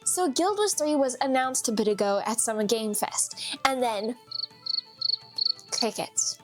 So Guild Wars 3 was announced a bit ago at Summer Game Fest, and then crickets.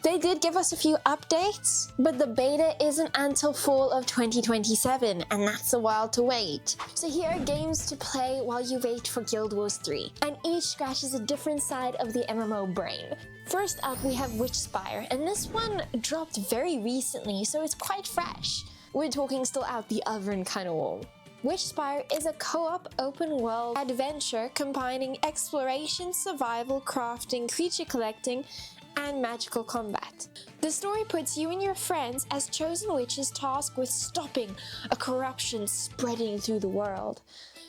They did give us a few updates, but the beta isn't until fall of 2027, and that's a while to wait. So here are games to play while you wait for Guild Wars 3, and each scratches a different side of the MMO brain. First up, we have Witchspire, and this one dropped very recently, so it's quite fresh. We're talking still out the oven kind of warm. Witchspire is a co-op open-world adventure combining exploration, survival, crafting, creature collecting, and magical combat. The story puts you and your friends as chosen witches tasked with stopping a corruption spreading through the world.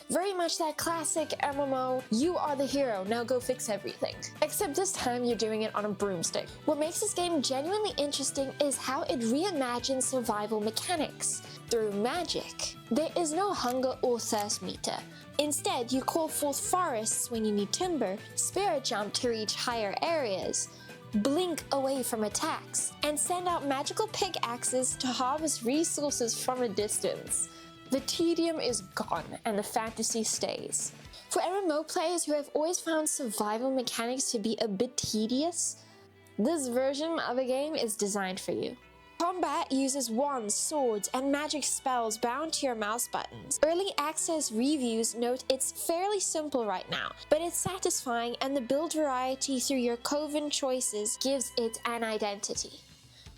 Very much that classic MMO, you are the hero, now go fix everything. Except this time you're doing it on a broomstick. What makes this game genuinely interesting is how it reimagines survival mechanics through magic. There is no hunger or thirst meter. Instead, you call forth forests when you need timber, spirit jump to reach higher areas, blink away from attacks, and send out magical pickaxes to harvest resources from a distance. The tedium is gone and the fantasy stays. For MMO players who have always found survival mechanics to be a bit tedious, this version of a game is designed for you. Combat uses wands, swords, and magic spells bound to your mouse buttons. Early access reviews note it's fairly simple right now, but it's satisfying, and the build variety through your coven choices gives it an identity.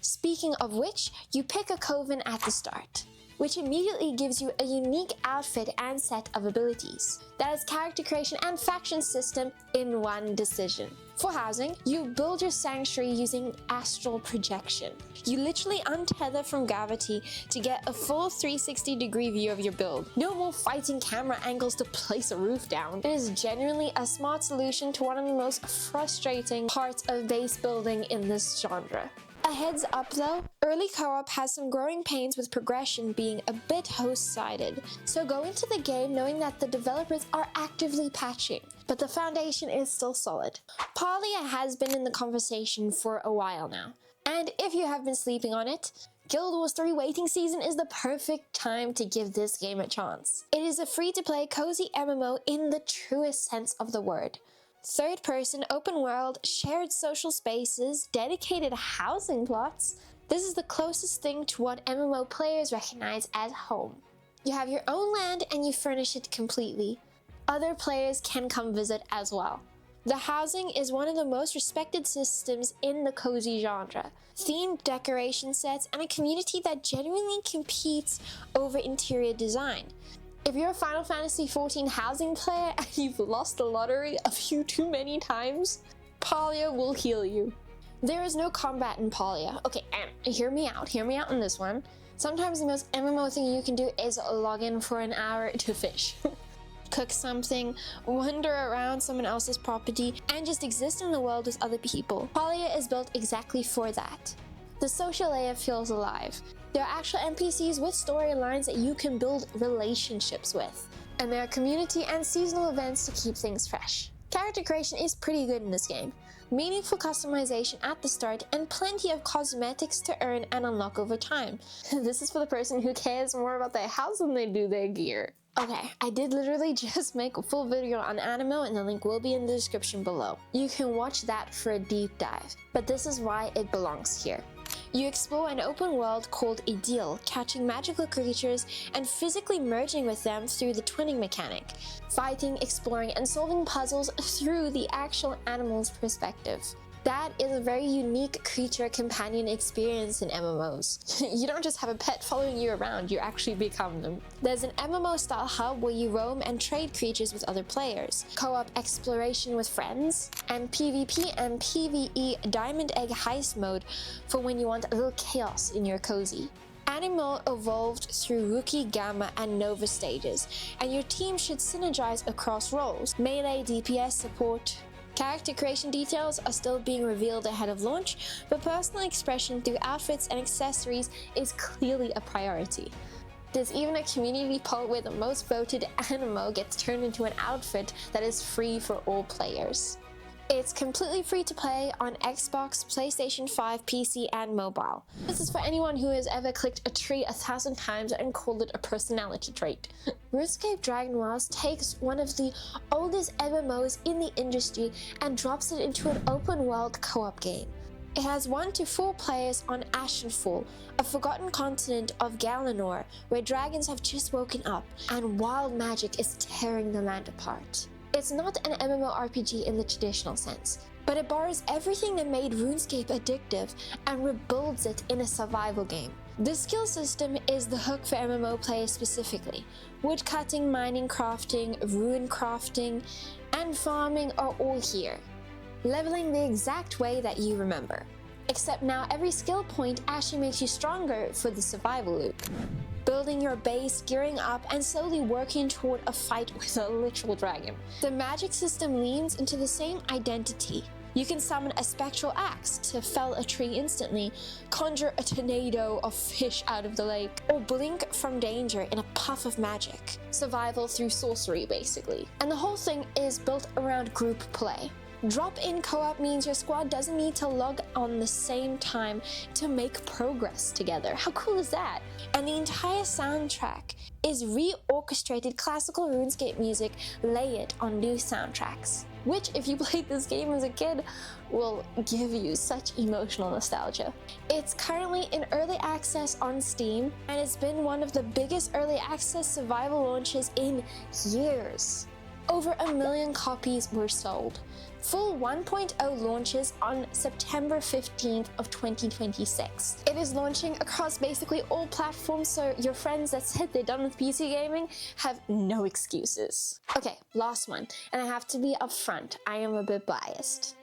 Speaking of which, you pick a coven at the start, which immediately gives you a unique outfit and set of abilities. That is character creation and faction system in one decision. For housing, you build your sanctuary using astral projection. You literally untether from gravity to get a full 360-degree view of your build. No more fighting camera angles to place a roof down. It is genuinely a smart solution to one of the most frustrating parts of base building in this genre. A heads up though, early co-op has some growing pains with progression being a bit host-sided, so go into the game knowing that the developers are actively patching, but the foundation is still solid. Palia has been in the conversation for a while now, and if you have been sleeping on it, Guild Wars 3 waiting season is the perfect time to give this game a chance. It is a free-to-play cozy MMO in the truest sense of the word. Third-person, open-world, shared social spaces, dedicated housing plots. This is the closest thing to what MMO players recognize as home. You have your own land and you furnish it completely. Other players can come visit as well. The housing is one of the most respected systems in the cozy genre. Themed decoration sets and a community that genuinely competes over interior design. If you're a Final Fantasy XIV housing player and you've lost the lottery a few too many times, Palia will heal you. There is no combat in Palia. Okay, and hear me out on this one. Sometimes the most MMO thing you can do is log in for an hour to fish. Cook something, wander around someone else's property, and just exist in the world with other people. Palia is built exactly for that. The social layer feels alive. There are actual NPCs with storylines that you can build relationships with. And there are community and seasonal events to keep things fresh. Character creation is pretty good in this game. Meaningful customization at the start and plenty of cosmetics to earn and unlock over time. This is for the person who cares more about their house than they do their gear. Okay, I did literally just make a full video on Aniimo and the link will be in the description below. You can watch that for a deep dive, but this is why it belongs here. You explore an open world called Ideal, catching magical creatures and physically merging with them through the twinning mechanic, fighting, exploring, and solving puzzles through the actual animal's perspective. That is a very unique creature companion experience in MMOs. You don't just have a pet following you around, you actually become them. There's an MMO style hub where you roam and trade creatures with other players, co-op exploration with friends, and PvP and PvE Diamond Egg Heist mode for when you want a little chaos in your cozy. Aniimo evolved through Rookie, Gamma, and Nova stages, and your team should synergize across roles, melee, DPS, support. Character creation details are still being revealed ahead of launch, but personal expression through outfits and accessories is clearly a priority. There's even a community poll where the most voted Aniimo gets turned into an outfit that is free for all players. It's completely free to play on Xbox, PlayStation 5, PC, and mobile. This is for anyone who has ever clicked a tree 1,000 times and called it a personality trait. Runescape Dragon takes one of the oldest MMOs in the industry and drops it into an open world co-op game. It has 1 to 4 players on Ashenfall, a forgotten continent of Galanor, where dragons have just woken up and wild magic is tearing the land apart. It's not an MMORPG in the traditional sense, but it borrows everything that made RuneScape addictive and rebuilds it in a survival game. The skill system is the hook for MMO players specifically. Woodcutting, mining, crafting, rune crafting, and farming are all here, leveling the exact way that you remember. Except now every skill point actually makes you stronger for the survival loop. Building your base, gearing up, and slowly working toward a fight with a literal dragon. The magic system leans into the same identity. You can summon a spectral axe to fell a tree instantly, conjure a tornado of fish out of the lake, or blink from danger in a puff of magic. Survival through sorcery, basically. And the whole thing is built around group play. Drop-in co-op means your squad doesn't need to log on the same time to make progress together. How cool is that? And the entire soundtrack is re-orchestrated classical RuneScape music layered on new soundtracks, which, if you played this game as a kid, will give you such emotional nostalgia. It's currently in early access on Steam, and it's been one of the biggest early access survival launches in years. Over 1 million copies were sold. Full 1.0 launches on September 15th of 2026. It is launching across basically all platforms, so your friends that said they're done with PC gaming have no excuses. Okay, last one, and I have to be upfront, I am a bit biased.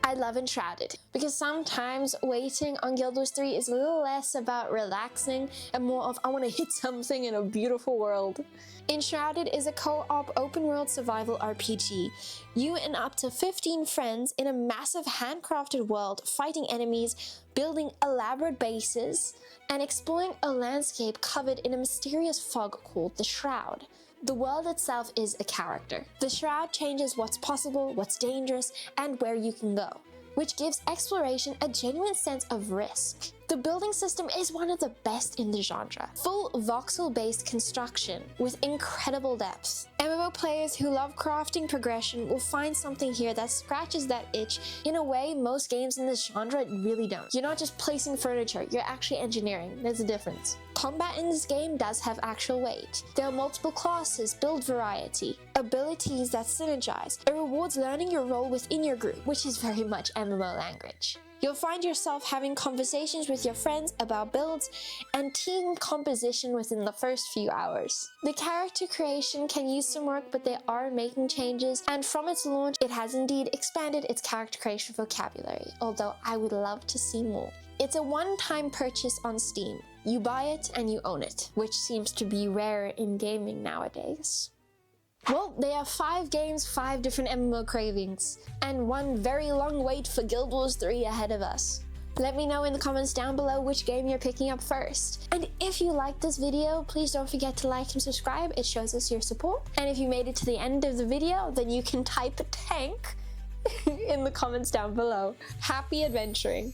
I love Enshrouded, because sometimes waiting on Guild Wars 3 is a little less about relaxing and more of I want to hit something in a beautiful world. Enshrouded is a co-op open-world survival RPG. You and up to 15 friends in a massive handcrafted world fighting enemies, building elaborate bases, and exploring a landscape covered in a mysterious fog called the Shroud. The world itself is a character. The Shroud changes what's possible, what's dangerous, and where you can go, which gives exploration a genuine sense of risk. The building system is one of the best in the genre. Full voxel-based construction with incredible depth. MMO players who love crafting progression will find something here that scratches that itch in a way most games in this genre really don't. You're not just placing furniture, you're actually engineering. There's a difference. Combat in this game does have actual weight. There are multiple classes, build variety, abilities that synergize. It rewards learning your role within your group, which is very much MMO language. You'll find yourself having conversations with your friends about builds and team composition within the first few hours. The character creation can use some work, but they are making changes, and from its launch, it has indeed expanded its character creation vocabulary, although I would love to see more. It's a one-time purchase on Steam. You buy it and you own it, which seems to be rare in gaming nowadays. Well, they have 5 games, 5 different MMO cravings, and one very long wait for Guild Wars 3 ahead of us. Let me know in the comments down below which game you're picking up first. And if you liked this video, please don't forget to like and subscribe, it shows us your support. And if you made it to the end of the video, then you can type tank in the comments down below. Happy adventuring!